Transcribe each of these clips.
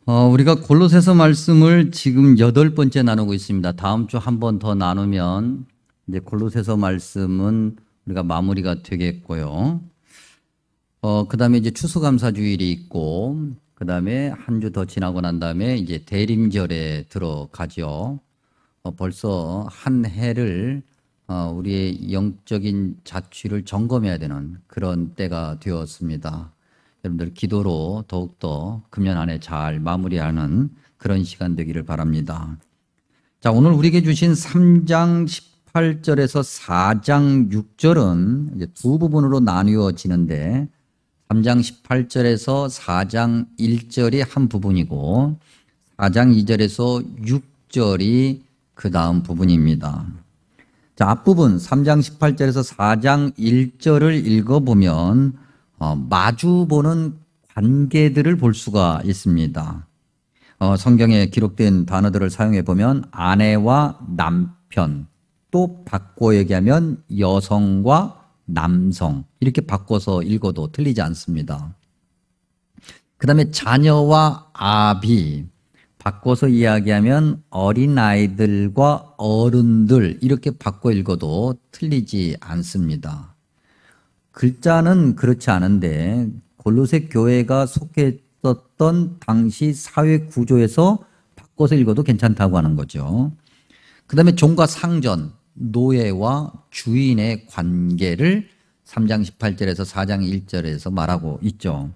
우리가 골로새서 말씀을 지금 8번째 나누고 있습니다. 다음 주 한 번 더 나누면 이제 골로새서 말씀은 우리가 마무리가 되겠고요. 그 다음에 이제 추수감사주일이 있고, 그 다음에 한 주 더 지나고 난 다음에 이제 대림절에 들어가죠. 벌써 한 해를 우리의 영적인 자취를 점검해야 되는 그런 때가 되었습니다. 여러분들 기도로 더욱더 금년 안에 잘 마무리하는 그런 시간 되기를 바랍니다. 자, 오늘 우리에게 주신 3장 18절에서 4장 6절은 이제 두 부분으로 나뉘어지는데 3장 18절에서 4장 1절이 한 부분이고 4장 2절에서 6절이 그 다음 부분입니다. 자, 앞부분 3장 18절에서 4장 1절을 읽어보면 마주보는 관계들을 볼 수가 있습니다. 성경에 기록된 단어들을 사용해 보면 아내와 남편, 또 바꿔 얘기하면 여성과 남성, 이렇게 바꿔서 읽어도 틀리지 않습니다. 그 다음에 자녀와 아비, 바꿔서 이야기하면 어린아이들과 어른들, 이렇게 바꿔 읽어도 틀리지 않습니다. 글자는 그렇지 않은데 골로새 교회가 속했었던 당시 사회 구조에서 바꿔서 읽어도 괜찮다고 하는 거죠. 그 다음에 종과 상전, 노예와 주인의 관계를 3장 18절에서 4장 1절에서 말하고 있죠.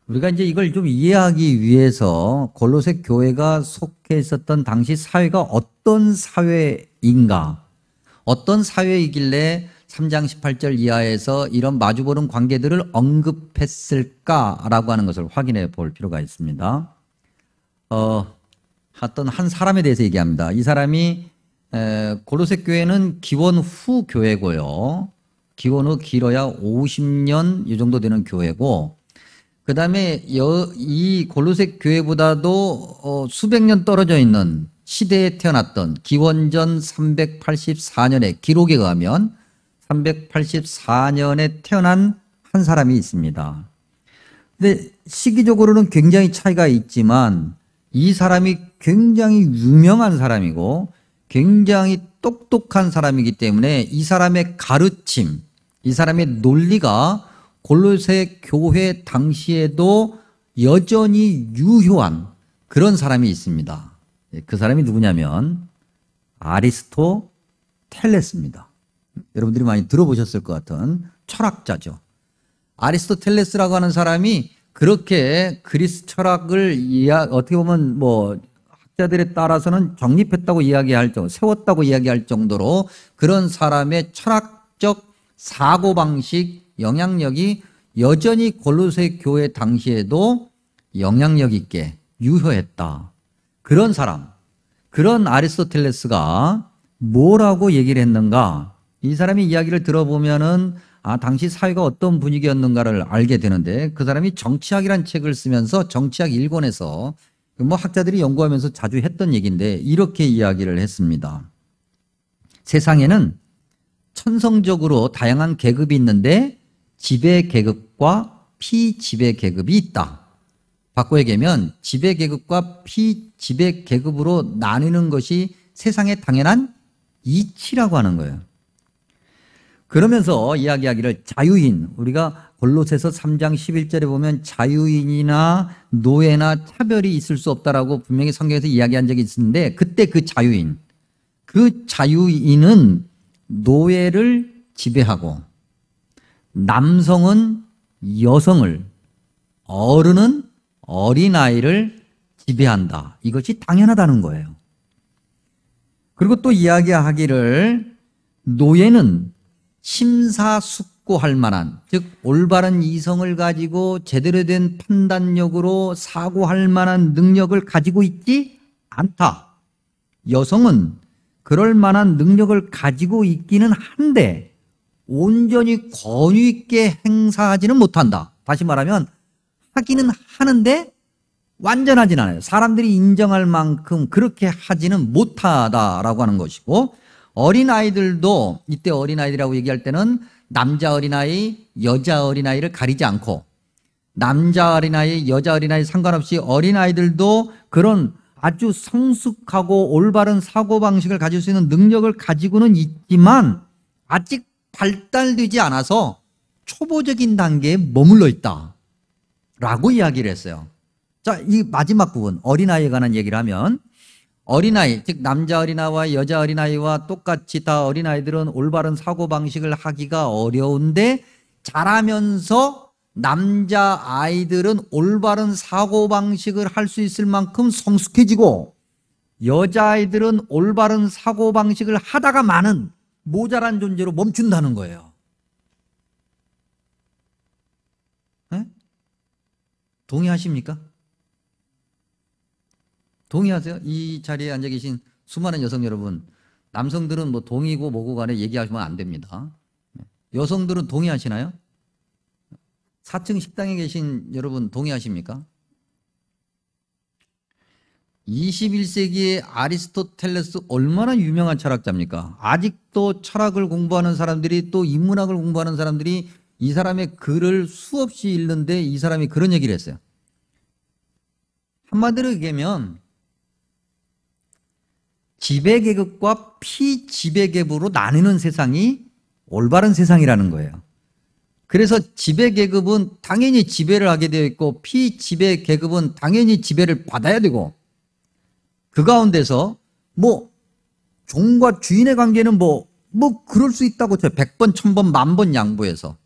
우리가 이제 이걸 좀 이해하기 위해서 골로새 교회가 속해 있었던 당시 사회가 어떤 사회인가, 어떤 사회이길래 3장 18절 이하에서 이런 마주보는 관계들을 언급했을까라고 하는 것을 확인해 볼 필요가 있습니다. 어떤 한 사람에 대해서 얘기합니다. 이 사람이 골로새 교회는 기원 후 교회고요. 기원 후 길어야 50년 이 정도 되는 교회고, 그 다음에 이 골로새 교회보다도 수백 년 떨어져 있는 시대에 태어났던 기원전 384년에 기록에 의하면 384년에 태어난 한 사람이 있습니다. 근데 시기적으로는 굉장히 차이가 있지만 이 사람이 굉장히 유명한 사람이고 굉장히 똑똑한 사람이기 때문에 이 사람의 가르침, 이 사람의 논리가 골로새 교회 당시에도 여전히 유효한 그런 사람이 있습니다. 그 사람이 누구냐면 아리스토텔레스입니다. 여러분들이 많이 들어보셨을 것 같은 철학자죠. 아리스토텔레스라고 하는 사람이 그렇게 그리스 철학을 어떻게 보면 학자들에 따라서는 정립했다고 이야기할 정도, 세웠다고 이야기할 정도로 그런 사람의 철학적 사고방식, 영향력이 여전히 골로새 교회 당시에도 영향력 있게 유효했다. 그런 사람, 그런 아리스토텔레스가 뭐라고 얘기를 했는가? 이 사람이 이야기를 들어보면은 당시 사회가 어떤 분위기였는가를 알게 되는데, 그 사람이 정치학이라는 책을 쓰면서 정치학 1권에서 학자들이 연구하면서 자주 했던 얘기인데 이렇게 이야기를 했습니다. 세상에는 천성적으로 다양한 계급이 있는데 지배 계급과 피지배 계급이 있다. 바꿔 얘기하면 지배 계급과 피지배 계급으로 나뉘는 것이 세상의 당연한 이치라고 하는 거예요. 그러면서 이야기하기를 자유인, 우리가 골로새서 3장 11절에 보면 자유인이나 노예나 차별이 있을 수 없다라고 분명히 성경에서 이야기한 적이 있는데, 그때 그 자유인은 노예를 지배하고 남성은 여성을, 어른은 어린아이를 지배한다. 이것이 당연하다는 거예요. 그리고 또 이야기하기를 노예는 심사숙고할 만한, 즉 올바른 이성을 가지고 제대로 된 판단력으로 사고할 만한 능력을 가지고 있지 않다. 여성은 그럴 만한 능력을 가지고 있기는 한데 온전히 권위 있게 행사하지는 못한다. 다시 말하면 하기는 하는데 완전하진 않아요. 사람들이 인정할 만큼 그렇게 하지는 못하다라고 하는 것이고, 어린아이들도 이때 어린아이들이라고 얘기할 때는 남자 어린아이, 여자 어린아이를 가리지 않고 남자 어린아이, 여자 어린아이 상관없이 어린아이들도 그런 아주 성숙하고 올바른 사고방식을 가질 수 있는 능력을 가지고는 있지만 아직 발달되지 않아서 초보적인 단계에 머물러 있다 라고 이야기를 했어요. 자, 이 마지막 부분 어린아이에 관한 얘기를 하면 어린아이, 즉 남자 어린아이와 여자 어린아이와 똑같이 다 어린아이들은 올바른 사고방식을 하기가 어려운데 자라면서 남자아이들은 올바른 사고방식을 할 수 있을 만큼 성숙해지고 여자아이들은 올바른 사고방식을 하다가 많은 모자란 존재로 멈춘다는 거예요. 네? 동의하십니까? 동의하세요? 이 자리에 앉아 계신 수많은 여성 여러분, 남성들은 뭐 동의고 뭐고 간에 얘기하시면 안 됩니다. 여성들은 동의하시나요? 4층 식당에 계신 여러분 동의하십니까? 21세기의 아리스토텔레스 얼마나 유명한 철학자입니까? 아직도 철학을 공부하는 사람들이 또 인문학을 공부하는 사람들이 이 사람의 글을 수없이 읽는데 이 사람이 그런 얘기를 했어요. 한마디로 얘기하면 지배계급과 피지배계급으로 나뉘는 세상이 올바른 세상이라는 거예요. 그래서 지배계급은 당연히 지배를 하게 되어 있고 피지배계급은 당연히 지배를 받아야 되고 그 가운데서 뭐 종과 주인의 관계는 뭐 그럴 수 있다고 쳐요. 100번, 1000번, 10,000번 양보해서.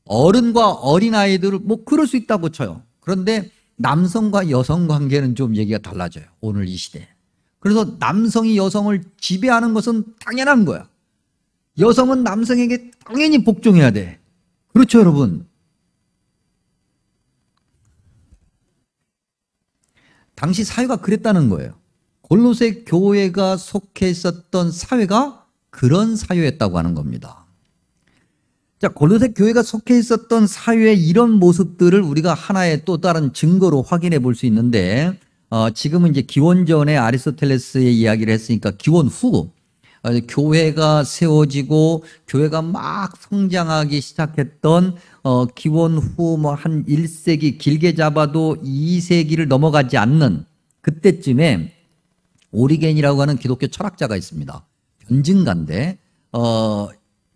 어른과 어린아이들을 뭐 그럴 수 있다고 쳐요. 그런데 남성과 여성 관계는 좀 얘기가 달라져요. 오늘 이 시대에. 그래서 남성이 여성을 지배하는 것은 당연한 거야. 여성은 남성에게 당연히 복종해야 돼. 그렇죠, 여러분? 당시 사회가 그랬다는 거예요. 골로새 교회가 속해 있었던 사회가 그런 사회였다고 하는 겁니다. 자, 골로새 교회가 속해 있었던 사회의 이런 모습들을 우리가 하나의 또 다른 증거로 확인해 볼 수 있는데 지금은 이제 기원 전에 아리스토텔레스의 이야기를 했으니까 기원 후 교회가 세워지고 교회가 막 성장하기 시작했던 기원 후 뭐 한 1세기 길게 잡아도 2세기를 넘어가지 않는 그때쯤에 오리겐이라고 하는 기독교 철학자가 있습니다. 변증가인데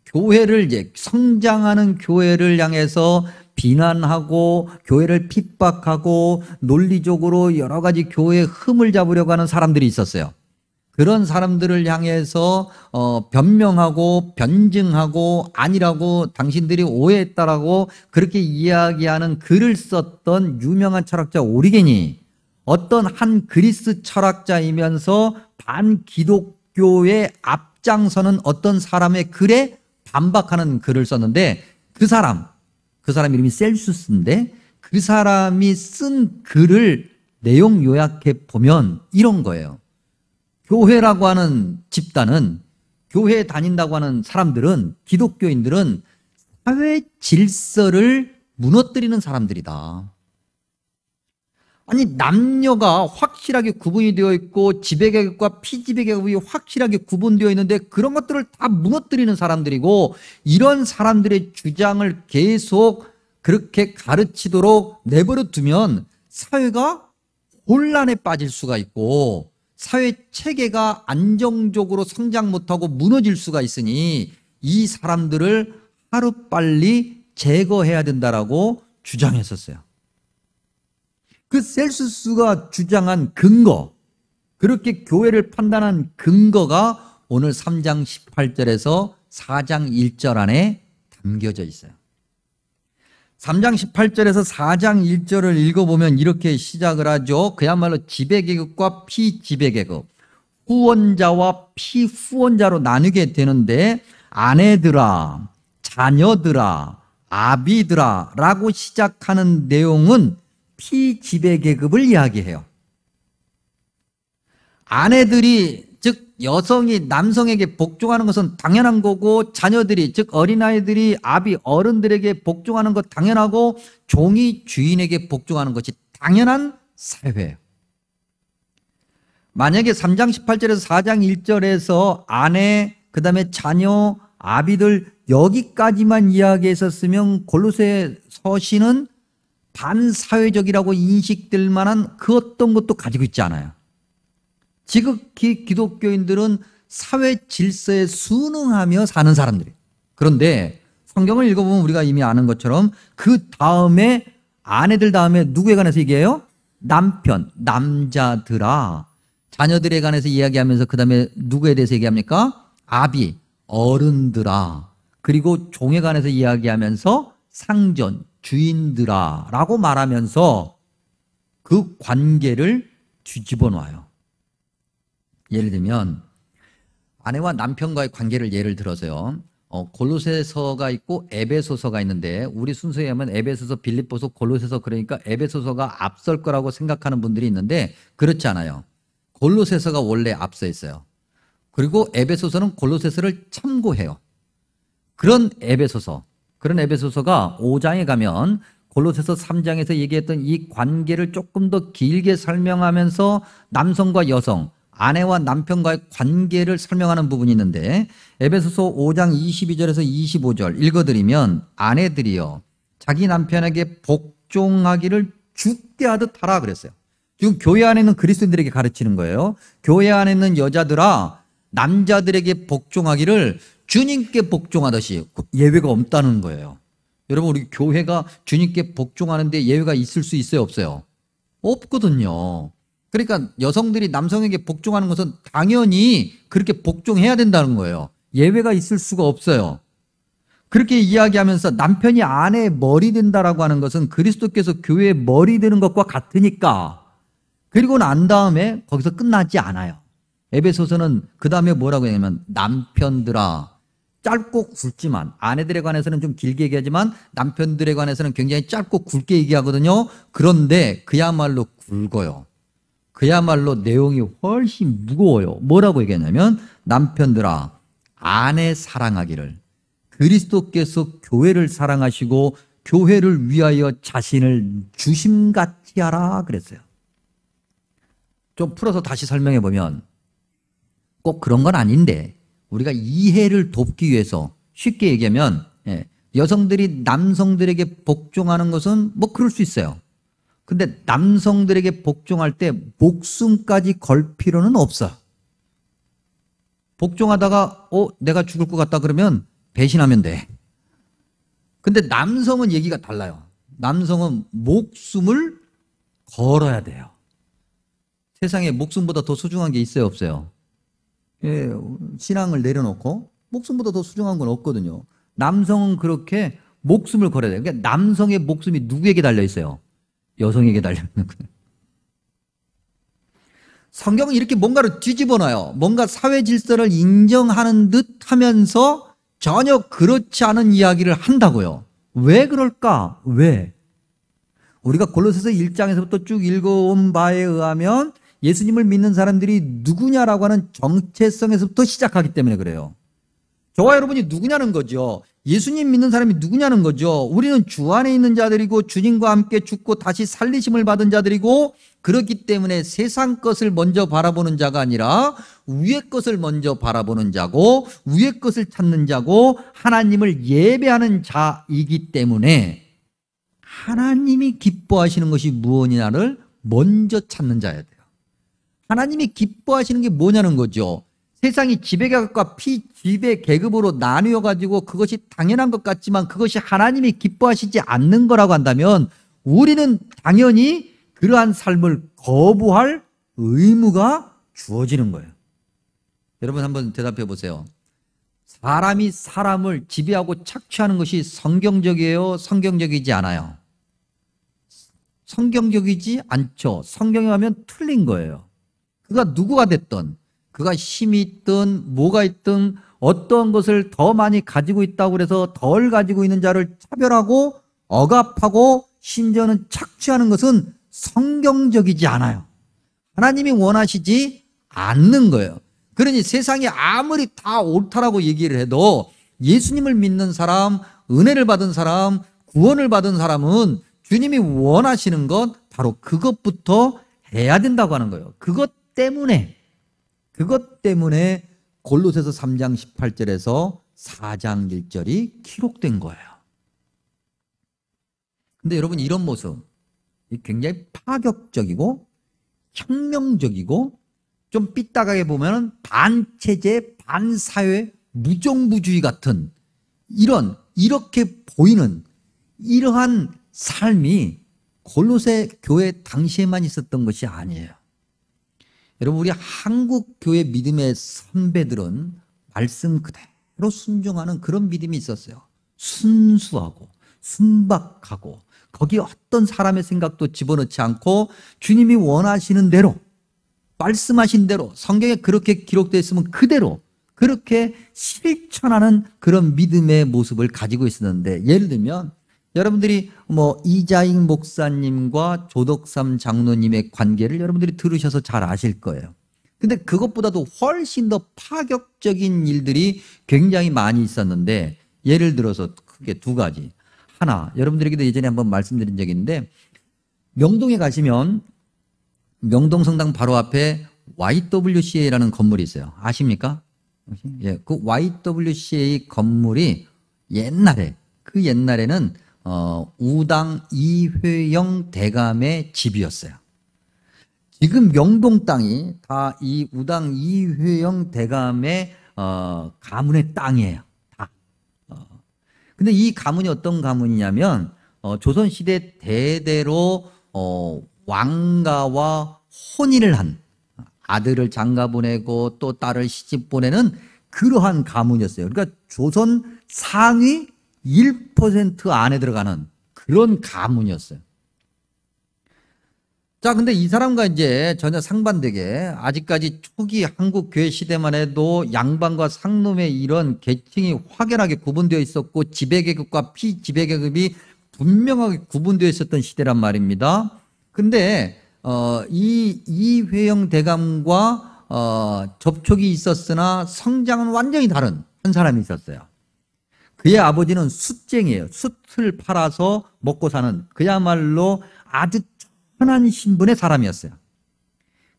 교회를 이제 성장하는 교회를 향해서 비난하고 교회를 핍박하고 논리적으로 여러 가지 교회의 흠을 잡으려고 하는 사람들이 있었어요. 그런 사람들을 향해서 변명하고 변증하고 아니라고 당신들이 오해했다라고 그렇게 이야기하는 글을 썼던 유명한 철학자 오리겐이 어떤 한 그리스 철학자이면서 반기독교에 앞장서는 어떤 사람의 글에 반박하는 글을 썼는데 그 사람 이름이 셀수스인데 그 사람이 쓴 글을 내용 요약해 보면 이런 거예요. 교회라고 하는 집단은 교회에 다닌다고 하는 사람들은 기독교인들은 사회 질서를 무너뜨리는 사람들이다. 아니 남녀가 확실하게 구분이 되어 있고 지배계급과 피지배계급이 확실하게 구분되어 있는데 그런 것들을 다 무너뜨리는 사람들이고 이런 사람들의 주장을 계속 그렇게 가르치도록 내버려 두면 사회가 혼란에 빠질 수가 있고 사회 체계가 안정적으로 성장 못하고 무너질 수가 있으니 이 사람들을 하루빨리 제거해야 된다라고 주장했었어요. 그 셀수스가 주장한 근거, 그렇게 교회를 판단한 근거가 오늘 3장 18절에서 4장 1절 안에 담겨져 있어요. 3장 18절에서 4장 1절을 읽어보면 이렇게 시작을 하죠. 그야말로 지배계급과 피지배계급, 후원자와 피후원자로 나누게 되는데 아내들아, 자녀들아, 아비들아 라고 시작하는 내용은 피지배계급을 이야기해요. 아내들이 즉 여성이 남성에게 복종하는 것은 당연한 거고 자녀들이 즉 어린아이들이 아비 어른들에게 복종하는 것 당연하고 종이 주인에게 복종하는 것이 당연한 사회예요. 만약에 3장 18절에서 4장 1절에서 아내 그다음에 자녀 아비들 여기까지만 이야기했었으면 골로새 서신은 반사회적이라고 인식될 만한 그 어떤 것도 가지고 있지 않아요. 지극히 기독교인들은 사회 질서에 순응하며 사는 사람들이에요. 그런데 성경을 읽어보면 우리가 이미 아는 것처럼 그 다음에 아내들 다음에 누구에 관해서 얘기해요? 남편, 남자들아. 자녀들에 관해서 이야기하면서 그 다음에 누구에 대해서 얘기합니까? 아비, 어른들아. 그리고 종에 관해서 이야기하면서 상전, 주인들아 라고 말하면서 그 관계를 뒤집어 놔요. 예를 들면 아내와 남편과의 관계를 예를 들어서요. 골로새서가 있고 에베소서가 있는데 우리 순서에 하면 에베소서, 빌립보서, 골로새서 그러니까 에베소서가 앞설 거라고 생각하는 분들이 있는데 그렇지 않아요. 골로새서가 원래 앞서 있어요. 그리고 에베소서는 골로새서를 참고해요. 그런 에베소서가 5장에 가면 골로새서 3장에서 얘기했던 이 관계를 조금 더 길게 설명하면서 남성과 여성, 아내와 남편과의 관계를 설명하는 부분이 있는데 에베소서 5장 22절에서 25절 읽어드리면 아내들이여 자기 남편에게 복종하기를 죽게 하듯 하라 그랬어요. 지금 교회 안에 있는 그리스도인들에게 가르치는 거예요. 교회 안에 있는 여자들아 남자들에게 복종하기를 주님께 복종하듯이 예외가 없다는 거예요. 여러분 우리 교회가 주님께 복종하는데 예외가 있을 수 있어요 없어요? 없거든요. 그러니까 여성들이 남성에게 복종하는 것은 당연히 그렇게 복종해야 된다는 거예요. 예외가 있을 수가 없어요. 그렇게 이야기하면서 남편이 아내의 머리 된다라고 하는 것은 그리스도께서 교회의 머리 되는 것과 같으니까. 그리고 난 다음에 거기서 끝나지 않아요. 에베소서는 그 다음에 뭐라고 하냐면 남편들아 짧고 굵지만 아내들에 관해서는 좀 길게 얘기하지만 남편들에 관해서는 굉장히 짧고 굵게 얘기하거든요. 그런데 그야말로 굵어요. 그야말로 내용이 훨씬 무거워요. 뭐라고 얘기했냐면 남편들아 아내 사랑하기를 그리스도께서 교회를 사랑하시고 교회를 위하여 자신을 주심같이 하라 그랬어요. 좀 풀어서 다시 설명해 보면 꼭 그런 건 아닌데 우리가 이해를 돕기 위해서 쉽게 얘기하면 여성들이 남성들에게 복종하는 것은 뭐 그럴 수 있어요. 근데 남성들에게 복종할 때 목숨까지 걸 필요는 없어요. 복종하다가 내가 죽을 것 같다 그러면 배신하면 돼. 근데 남성은 얘기가 달라요. 남성은 목숨을 걸어야 돼요. 세상에 목숨보다 더 소중한 게 있어요 없어요? 신앙을 내려놓고 목숨보다 더 소중한 건 없거든요. 남성은 그렇게 목숨을 걸어야 돼요. 그러니까 남성의 목숨이 누구에게 달려 있어요? 여성에게 달려 있는 거예요. 성경은 이렇게 뭔가를 뒤집어 놔요. 뭔가 사회 질서를 인정하는 듯 하면서 전혀 그렇지 않은 이야기를 한다고요. 왜 그럴까? 왜? 우리가 골로새서 1장에서부터 쭉 읽어온 바에 의하면 예수님을 믿는 사람들이 누구냐라고 하는 정체성에서부터 시작하기 때문에 그래요. 저와 여러분이 누구냐는 거죠. 예수님 믿는 사람이 누구냐는 거죠. 우리는 주 안에 있는 자들이고 주님과 함께 죽고 다시 살리심을 받은 자들이고 그렇기 때문에 세상 것을 먼저 바라보는 자가 아니라 위의 것을 먼저 바라보는 자고 위의 것을 찾는 자고 하나님을 예배하는 자이기 때문에 하나님이 기뻐하시는 것이 무엇이냐를 먼저 찾는 자여야 돼요. 하나님이 기뻐하시는 게 뭐냐는 거죠. 세상이 지배계급과 피지배계급으로 나뉘어가지고 그것이 당연한 것 같지만 그것이 하나님이 기뻐하시지 않는 거라고 한다면 우리는 당연히 그러한 삶을 거부할 의무가 주어지는 거예요. 여러분 한번 대답해 보세요. 사람이 사람을 지배하고 착취하는 것이 성경적이에요? 성경적이지 않아요? 성경적이지 않죠. 성경에 가면 틀린 거예요. 그가 누구가 됐든 그가 힘이 있든 뭐가 있든 어떤 것을 더 많이 가지고 있다고 해서 덜 가지고 있는 자를 차별하고 억압하고 심지어는 착취하는 것은 성경적이지 않아요. 하나님이 원하시지 않는 거예요. 그러니 세상이 아무리 다 옳다라고 얘기를 해도 예수님을 믿는 사람, 은혜를 받은 사람, 구원을 받은 사람은 주님이 원하시는 것 바로 그것부터 해야 된다고 하는 거예요. 그것 때문에 골로새서 3장 18절에서 4장 1절이 기록된 거예요. 근데 여러분 이런 모습 굉장히 파격적이고 혁명적이고 좀 삐딱하게 보면 반체제, 반사회, 무정부주의 같은 이렇게 보이는 이러한 삶이 골로새 교회 당시에만 있었던 것이 아니에요. 여러분 우리 한국 교회 믿음의 선배들은 말씀 그대로 순종하는 그런 믿음이 있었어요. 순수하고 순박하고 거기에 어떤 사람의 생각도 집어넣지 않고 주님이 원하시는 대로 말씀하신 대로 성경에 그렇게 기록되어 있으면 그대로 그렇게 실천하는 그런 믿음의 모습을 가지고 있었는데, 예를 들면 여러분들이 이자익 목사님과 조덕삼 장로님의 관계를 여러분들이 들으셔서 잘 아실 거예요. 근데 그것보다도 훨씬 더 파격적인 일들이 굉장히 많이 있었는데, 예를 들어서 크게 두 가지. 하나, 여러분들에게도 예전에 한번 말씀드린 적이 있는데, 명동에 가시면 명동 성당 바로 앞에 YWCA라는 건물이 있어요. 아십니까? 예, 그 YWCA 건물이 옛날에는 우당 이회영 대감의 집이었어요. 지금 명동 땅이 다 이 우당 이회영 대감의 가문의 땅이에요. 다. 근데 이 가문이 어떤 가문이냐면 조선시대 대대로 왕가와 혼인을 한, 아들을 장가 보내고 또 딸을 시집 보내는 그러한 가문이었어요. 그러니까 조선 상위 1% 안에 들어가는 그런 가문이었어요. 자, 근데 이 사람과 이제 전혀 상반되게 아직까지 초기 한국 교회 시대만 해도 양반과 상놈의 이런 계층이 확연하게 구분되어 있었고 지배계급과 피지배계급이 분명하게 구분되어 있었던 시대란 말입니다. 근데 이 이회영 대감과 접촉이 있었으나 성장은 완전히 다른 한 사람이 있었어요. 그의 아버지는 숫쟁이에요. 숫을 팔아서 먹고 사는 그야말로 아주 천한 신분의 사람이었어요.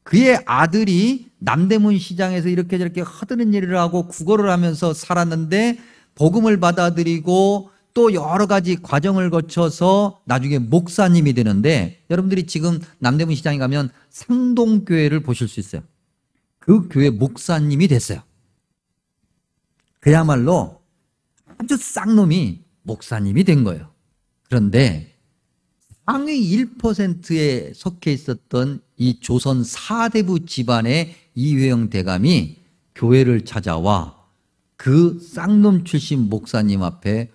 그의 아들이 남대문 시장에서 이렇게 저렇게 허드렛 일을 하고 구걸을 하면서 살았는데 복음을 받아들이고 또 여러 가지 과정을 거쳐서 나중에 목사님이 되는데, 여러분들이 지금 남대문 시장에 가면 상동교회를 보실 수 있어요. 그 교회 목사님이 됐어요. 그야말로 아주 쌍놈이 목사님이 된 거예요. 그런데 상위 1%에 속해 있었던 이 조선 사대부 집안의 이회영 대감이 교회를 찾아와 그 쌍놈 출신 목사님 앞에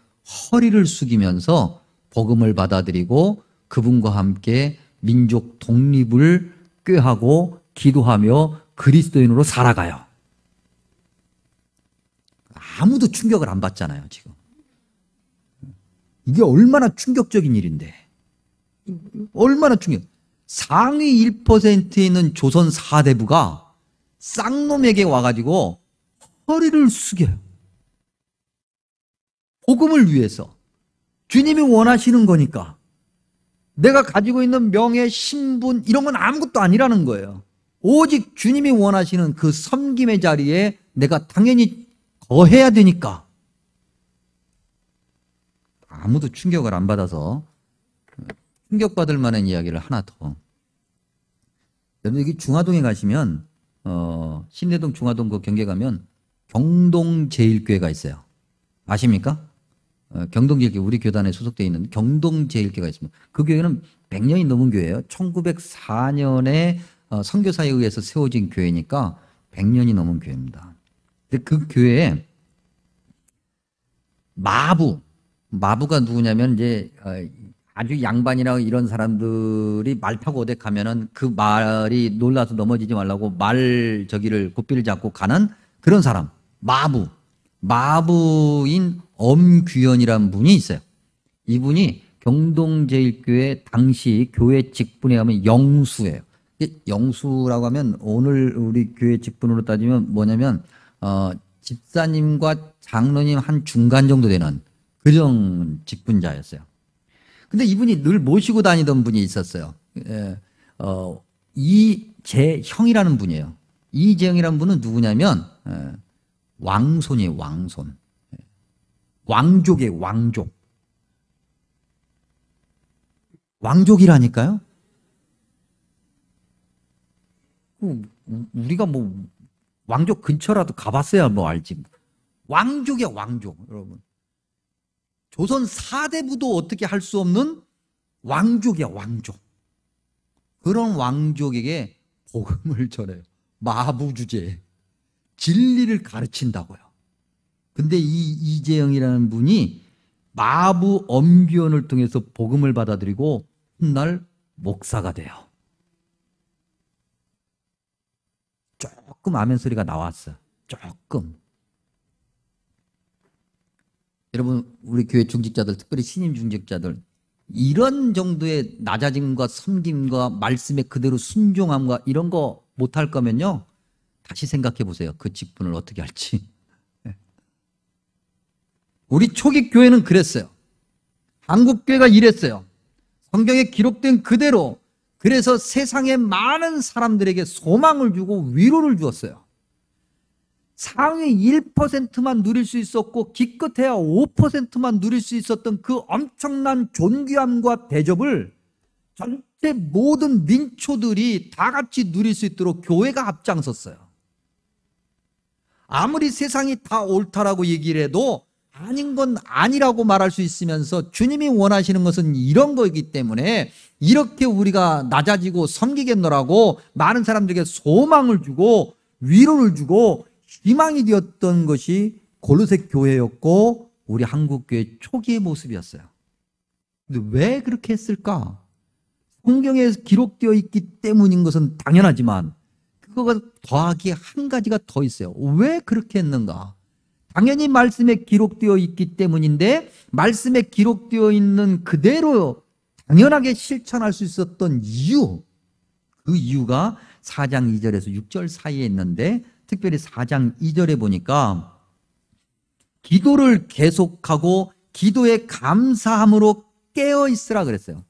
허리를 숙이면서 복음을 받아들이고 그분과 함께 민족 독립을 꾀하고 기도하며 그리스도인으로 살아가요. 아무도 충격을 안 받잖아요, 지금. 이게 얼마나 충격적인 일인데. 얼마나 충격. 상위 1%에 있는 조선 사대부가 쌍놈에게 와가지고 허리를 숙여요. 복음을 위해서. 주님이 원하시는 거니까. 내가 가지고 있는 명예, 신분 이런 건 아무것도 아니라는 거예요. 오직 주님이 원하시는 그 섬김의 자리에 내가 당연히 거해야 되니까. 아무도 충격을 안 받아서 충격받을 만한 이야기를 하나 더. 여러분 여기 중화동에 가시면 신내동 중화동 그 경계 가면 경동제일교회가 있어요. 아십니까? 경동제일교회, 우리 교단에 소속되어 있는 경동제일교회가 있습니다. 그 교회는 100년이 넘은 교회예요. 1904년에 선교사에 의해서 세워진 교회니까 100년이 넘은 교회입니다. 근데 그 교회에 마부가 누구냐면 이제 아주 양반이나 이런 마부들이 말 타고 어디 가면은 그 말이 놀라서 넘어지지 말라고 저기를 고삐를 잡고 가는 그런 사람. 마부인 엄규현이라는 분이 있어요. 이분이 경동제일교회 당시 교회 직분에 가면 영수예요. 영수라고 하면 오늘 우리 교회 직분으로 따지면 뭐냐면 집사님과 장로님 한 중간 정도 되는 그런 직분자였어요. 근데 이분이 늘 모시고 다니던 분이 있었어요. 이재형이라는 분이에요. 이재형이라는 분은 누구냐면 왕손이에요. 왕손. 왕족이에요. 왕족. 왕족이라니까요. 우리가 뭐 왕족 근처라도 가봤어야 뭐 알지. 왕족이야, 왕족. 여러분. 조선 4대부도 어떻게 할 수 없는 왕족이야, 왕족. 그런 왕족에게 복음을 전해요. 마부주제. 진리를 가르친다고요. 근데 이 이재영이라는 분이 마부 엄기원을 통해서 복음을 받아들이고 훗날 목사가 돼요. 조금 아멘 소리가 나왔어. 조금. 여러분, 우리 교회 중직자들, 특별히 신임 중직자들, 이런 정도의 낮아짐과 섬김과 말씀에 그대로 순종함과 이런 거 못할 거면요, 다시 생각해 보세요. 그 직분을 어떻게 할지. 우리 초기 교회는 그랬어요. 한국 교회가 이랬어요. 성경에 기록된 그대로. 그래서 세상의 많은 사람들에게 소망을 주고 위로를 주었어요. 상위 1%만 누릴 수 있었고 기껏해야 5%만 누릴 수 있었던 그 엄청난 존귀함과 대접을 전체 모든 민초들이 다 같이 누릴 수 있도록 교회가 앞장섰어요. 아무리 세상이 다 옳다라고 얘기를 해도 아닌 건 아니라고 말할 수 있으면서 주님이 원하시는 것은 이런 거이기 때문에 이렇게 우리가 낮아지고 섬기겠노라고 많은 사람들에게 소망을 주고 위로를 주고 희망이 되었던 것이 골로새 교회였고 우리 한국교회 초기의 모습이었어요. 근데 왜 그렇게 했을까? 성경에 기록되어 있기 때문인 것은 당연하지만 그거가 더하기 한 가지가 더 있어요. 왜 그렇게 했는가? 당연히 말씀에 기록되어 있기 때문인데 말씀에 기록되어 있는 그대로 당연하게 실천할 수 있었던 이유, 그 이유가 4장 2절에서 6절 사이에 있는데 특별히 4장 2절에 보니까 기도를 계속하고 기도에 감사함으로 깨어있으라 그랬어요.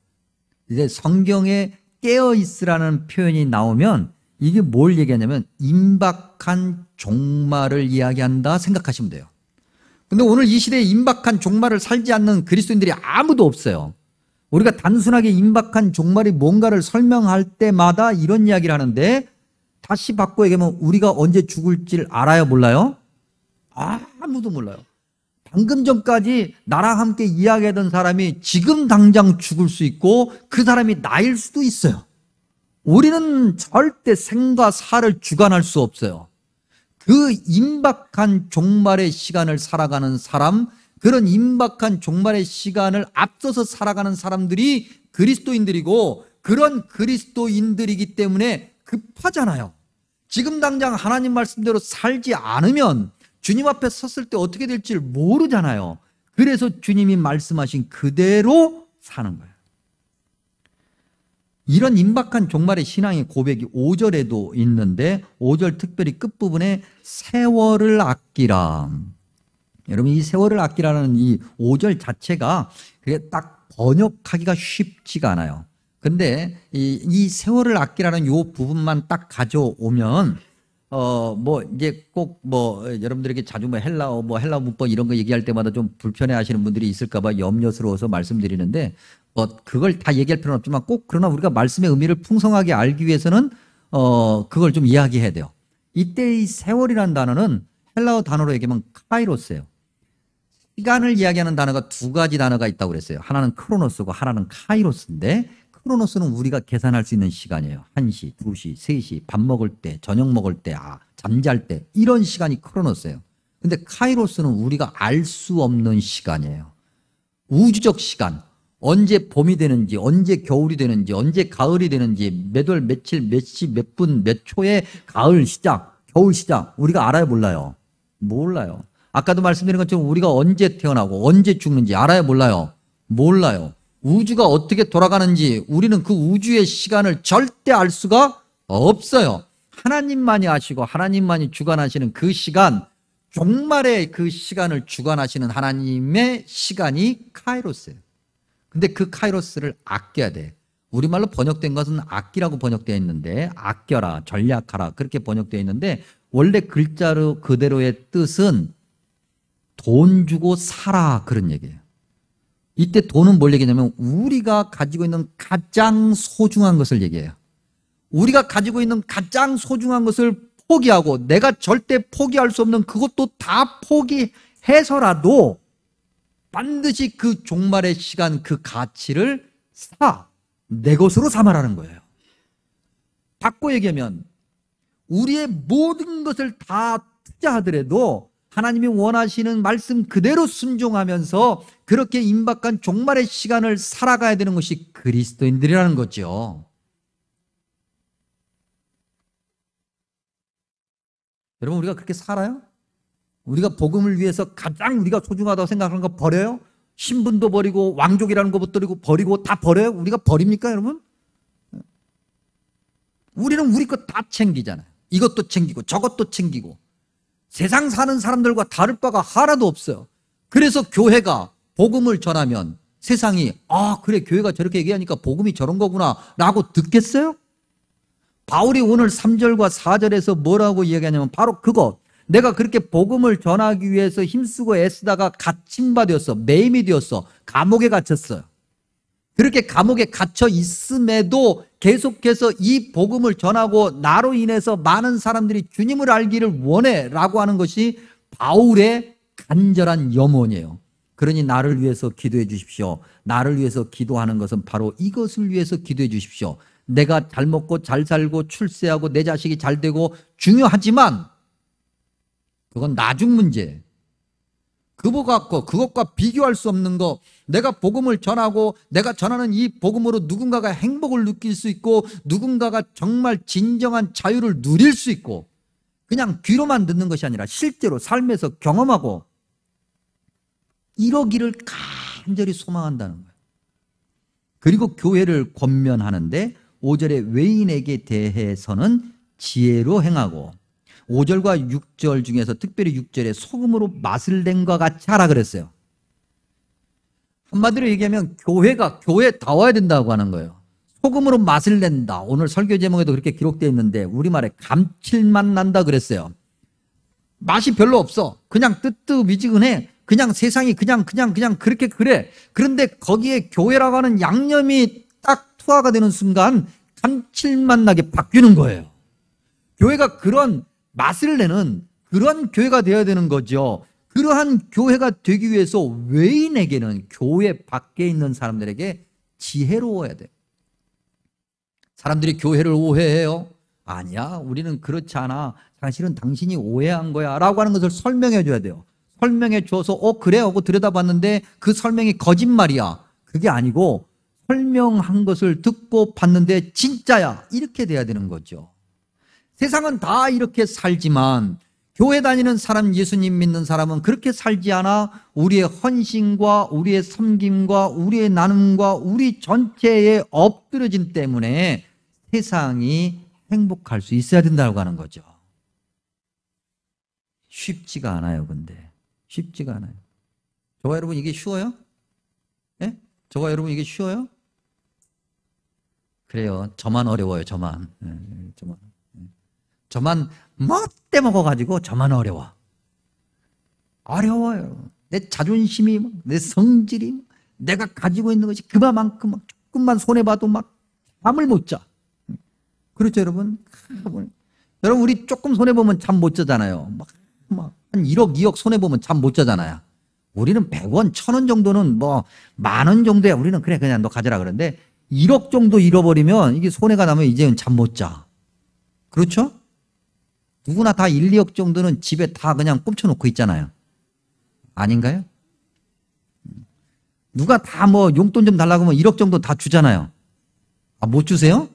이제 성경에 깨어있으라는 표현이 나오면 이게 뭘 얘기하냐면 임박한 종말을 이야기한다 생각하시면 돼요. 근데 오늘 이 시대에 임박한 종말을 살지 않는 그리스도인들이 아무도 없어요. 우리가 단순하게 임박한 종말이 뭔가를 설명할 때마다 이런 이야기를 하는데 다시 바꿔 얘기하면 우리가 언제 죽을지를 알아요, 몰라요? 아무도 몰라요. 방금 전까지 나랑 함께 이야기하던 사람이 지금 당장 죽을 수 있고 그 사람이 나일 수도 있어요. 우리는 절대 생과 사를 주관할 수 없어요. 그 임박한 종말의 시간을 살아가는 사람, 그런 임박한 종말의 시간을 앞서서 살아가는 사람들이 그리스도인들이고 그런 그리스도인들이기 때문에 급하잖아요. 지금 당장 하나님 말씀대로 살지 않으면 주님 앞에 섰을 때 어떻게 될지 모르잖아요. 그래서 주님이 말씀하신 그대로 사는 거예요. 이런 임박한 종말의 신앙의 고백이 5절에도 있는데 5절 특별히 끝부분에 세월을 아끼라. 여러분 이 세월을 아끼라는 이 5절 자체가 그게 딱 번역하기가 쉽지가 않아요. 근데 이 세월을 아끼라는 요 부분만 딱 가져오면 뭐 이제 꼭 뭐 여러분들에게 자주 뭐 헬라어 문법 이런 거 얘기할 때마다 좀 불편해 하시는 분들이 있을까 봐 염려스러워서 말씀드리는데 그걸 다 얘기할 필요는 없지만 꼭 그러나 우리가 말씀의 의미를 풍성하게 알기 위해서는 그걸 좀 이야기해야 돼요. 이때 이 세월이라는 단어는 헬라어 단어로 얘기하면 카이로스예요. 시간을 이야기하는 단어가 두 가지 단어가 있다고 그랬어요. 하나는 크로노스고 하나는 카이로스인데 크로노스는 우리가 계산할 수 있는 시간이에요. 1시, 2시, 3시, 밥 먹을 때, 저녁 먹을 때, 잠잘 때 이런 시간이 크로노스예요. 근데 카이로스는 우리가 알 수 없는 시간이에요. 우주적 시간. 언제 봄이 되는지, 언제 겨울이 되는지, 언제 가을이 되는지, 몇 월, 며칠, 몇 시, 몇 분, 몇 초에 가을 시작, 겨울 시작 우리가 알아요, 몰라요? 몰라요. 아까도 말씀드린 것처럼 우리가 언제 태어나고 언제 죽는지 알아요, 몰라요? 몰라요. 우주가 어떻게 돌아가는지 우리는 그 우주의 시간을 절대 알 수가 없어요. 하나님만이 아시고 하나님만이 주관하시는 그 시간, 종말의 그 시간을 주관하시는 하나님의 시간이 카이로스예요. 근데 그 카이로스를 아껴야 돼. 우리말로 번역된 것은 아끼라고 번역되어 있는데 아껴라, 전략하라 그렇게 번역되어 있는데 원래 글자로 그대로의 뜻은 돈 주고 사라 그런 얘기예요. 이때 돈은 뭘 얘기냐면 우리가 가지고 있는 가장 소중한 것을 얘기해요. 우리가 가지고 있는 가장 소중한 것을 포기하고 내가 절대 포기할 수 없는 그것도 다 포기해서라도 반드시 그 종말의 시간 그 가치를 내 것으로 삼아라는 거예요. 바꿔 얘기하면 우리의 모든 것을 다 투자하더라도 하나님이 원하시는 말씀 그대로 순종하면서 그렇게 임박한 종말의 시간을 살아가야 되는 것이 그리스도인들이라는 거죠. 여러분 우리가 그렇게 살아요? 우리가 복음을 위해서 가장 우리가 소중하다고 생각하는 거 버려요? 신분도 버리고 왕족이라는 것도 버리고 다 버려요? 우리가 버립니까 여러분? 우리는 우리 것 다 챙기잖아요. 이것도 챙기고 저것도 챙기고 세상 사는 사람들과 다를 바가 하나도 없어요. 그래서 교회가 복음을 전하면 세상이 그래 교회가 저렇게 얘기하니까 복음이 저런 거구나 라고 듣겠어요? 바울이 오늘 3절과 4절에서 뭐라고 이야기하냐면 바로 그것, 내가 그렇게 복음을 전하기 위해서 힘쓰고 애쓰다가 갇힌 바 되었어. 매임이 되었어. 감옥에 갇혔어요. 그렇게 감옥에 갇혀 있음에도 계속해서 이 복음을 전하고 나로 인해서 많은 사람들이 주님을 알기를 원해 라고 하는 것이 바울의 간절한 염원이에요. 그러니 나를 위해서 기도해 주십시오. 나를 위해서 기도하는 것은 바로 이것을 위해서 기도해 주십시오. 내가 잘 먹고 잘 살고 출세하고 내 자식이 잘 되고 중요하지만 그건 나중 문제. 그것과 비교할 수 없는 거, 내가 복음을 전하고 내가 전하는 이 복음으로 누군가가 행복을 느낄 수 있고 누군가가 정말 진정한 자유를 누릴 수 있고 그냥 귀로만 듣는 것이 아니라 실제로 삶에서 경험하고 이러기를 간절히 소망한다는 거예요. 그리고 교회를 권면하는데 5절에 외인에게 대해서는 지혜로 행하고 5절과 6절 중에서 특별히 6절에 소금으로 맛을 낸과 같이 하라 그랬어요. 한마디로 얘기하면 교회다워야 된다고 하는 거예요. 소금으로 맛을 낸다. 오늘 설교 제목에도 그렇게 기록되어 있는데 우리말에 감칠맛 난다 그랬어요. 맛이 별로 없어. 그냥 뜨뜻미지근해. 그냥 세상이 그냥 그렇게 그래. 그런데 거기에 교회라고 하는 양념이 딱 투하가 되는 순간 감칠맛 나게 바뀌는 거예요. 교회가 그런 맛을 내는 그런 교회가 되어야 되는 거죠. 그러한 교회가 되기 위해서 외인에게는 교회 밖에 있는 사람들에게 지혜로워야 돼요. 사람들이 교회를 오해해요. 아니야, 우리는 그렇지 않아. 사실은 당신이 오해한 거야 라고 하는 것을 설명해 줘야 돼요. 설명해 줘서 그래 하고 들여다봤는데 그 설명이 거짓말이야. 그게 아니고 설명한 것을 듣고 봤는데 진짜야. 이렇게 돼야 되는 거죠. 세상은 다 이렇게 살지만 교회 다니는 사람, 예수님 믿는 사람은 그렇게 살지 않아. 우리의 헌신과 우리의 섬김과 우리의 나눔과 우리 전체의 엎드려짐 때문에 세상이 행복할 수 있어야 된다고 하는 거죠. 쉽지가 않아요. 근데 쉽지가 않아요. 저와 여러분 이게 쉬워요? 예? 저와 여러분 이게 쉬워요? 그래요. 저만 어려워요. 저만. 저만 멋대 먹어가지고 저만 어려워요. 내 자존심이, 내 성질이, 내가 가지고 있는 것이 그만큼 조금만 손해봐도 막 잠을 못 자. 그렇죠 여러분? 여러분 우리 조금 손해보면 잠 못 자잖아요. 한 1억 2억 손해보면 잠 못 자잖아요. 우리는 100원 1000원 정도는 뭐 10,000원 정도야 우리는 그냥 너 가져라 그러는데 1억 정도 잃어버리면 이게 손해가 나면 이제는 잠 못 자. 그렇죠? 누구나 다 1, 2억 정도는 집에 다 그냥 꼽쳐놓고 있잖아요. 아닌가요? 누가 다 뭐 용돈 좀 달라고 하면 1억 정도 다 주잖아요. 못 주세요?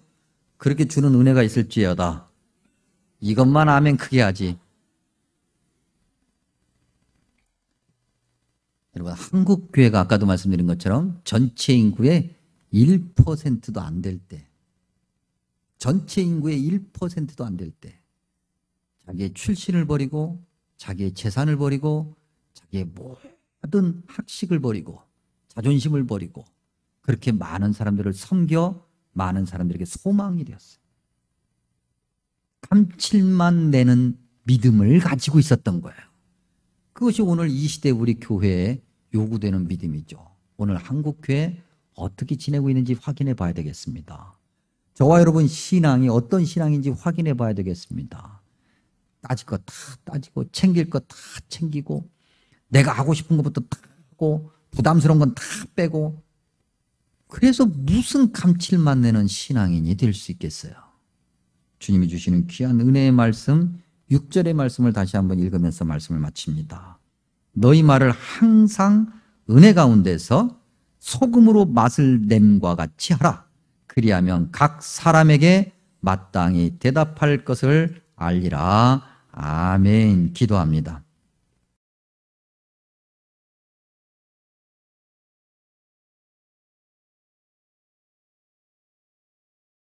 그렇게 주는 은혜가 있을지어다. 이것만 하면 크게 하지. 여러분 한국 교회가 아까도 말씀드린 것처럼 전체 인구의 1%도 안 될 때, 전체 인구의 1%도 안 될 때 자기의 출신을 버리고 자기의 재산을 버리고 자기의 모든 학식을 버리고 자존심을 버리고 그렇게 많은 사람들을 섬겨 많은 사람들에게 소망이 되었어요. 감칠맛 내는 믿음을 가지고 있었던 거예요. 그것이 오늘 이 시대 우리 교회에 요구되는 믿음이죠. 오늘 한국교회 어떻게 지내고 있는지 확인해 봐야 되겠습니다. 저와 여러분 신앙이 어떤 신앙인지 확인해 봐야 되겠습니다. 따질 거 다 따지고 챙길 거 다 챙기고 내가 하고 싶은 것부터 다 하고 부담스러운 건 다 빼고 그래서 무슨 감칠맛 내는 신앙인이 될 수 있겠어요. 주님이 주시는 귀한 은혜의 말씀 6절의 말씀을 다시 한번 읽으면서 말씀을 마칩니다. 너희 말을 항상 은혜 가운데서 소금으로 맛을 냄과 같이 하라. 그리하면 각 사람에게 마땅히 대답할 것을 알리라. 아멘. 기도합니다.